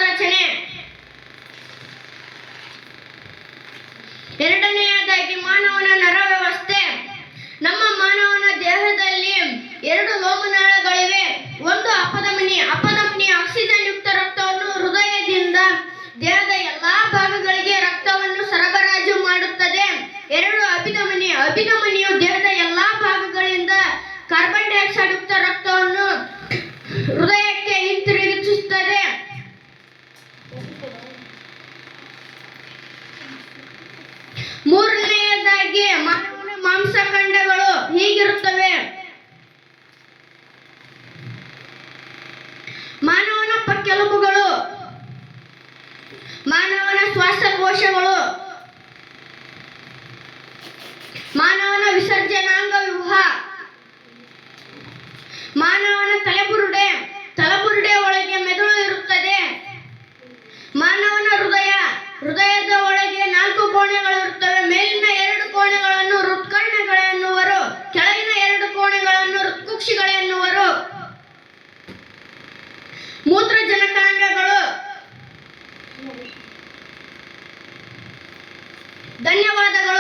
ರಚನೆ. ಎರಡನೆಯದಾಗಿ ಮಾನವನ ನರ ವ್ಯವಸ್ಥೆ. ನಮ್ಮ ಮಾನವನ ದೇಹದಲ್ಲಿ 2 ಲೋಮನಾಳಗಳಿವೆ. ಒಂದು ಅಪಧಮನಿ. ಅಪಧಮನಿ ಆಕ್ಸಿಜನ್ ಯುಕ್ತ ರಕ್ತವನ್ನು ಹೃದಯದಿಂದ ದೇಹದ ಎಲ್ಲಾ ಭಾಗಗಳಿಗೆ ರಕ್ತವನ್ನು ಸರಬರಾಜು ಮಾಡುತ್ತದೆ. 2 ಅಭಿಧಮನಿ. ಅಭಿಧಮನಿಯು ದೇಹದ ಎಲ್ಲಾ ಭಾಗಗಳಿಂದ ಕಾರ್ಬನ್ ಡೈಆಕ್ಸೈಡ್ ಯುಕ್ತ ರಕ್ತವನ್ನು ಹೃದಯಕ್ಕೆ ಹಿಂತಿರುಗಿಸುತ್ತದೆ. ಮೂರನೆಯದಾಗಿ ಮಾನವನ ಮಾಂಸಖಂಡಗಳು ಹೀಗಿರುತ್ತವೆ. ಮಾನವನ ಪಕ್ಕೆಲುಬುಗಳು, ಮಾನವನ ಶ್ವಾಸಕೋಶಗಳು, ಮಾನವನ ವಿಸರ್ಜನಾಂಗ ವ್ಯೂಹ, ಮಾನವನ ತಲೆಬುರುಡೆ. ತಲೆಬುರುಡೆ ಒಳಗೆ ಮೆದುಳು ಇರುತ್ತದೆ. ಮಾನವನ ಹೃದಯ. ಹೃದಯದ ಒಳಗೆ 4 ಕೋಣೆಗಳು ಇರುತ್ತವೆ. ಮೇಲಿನ 2 ಕೋಣೆಗಳನ್ನು ಹೃತ್ಕರ್ಣಗಳೆನ್ನುವರು, ಕೆಳಗಿನ 2 ಕೋಣೆಗಳನ್ನು ಹೃತ್ಕುಕ್ಷಿಗಳೆನ್ನುವರು. ಮೂತ್ರಜನಕಾಂಗಗಳು. ಧನ್ಯವಾದಗಳು.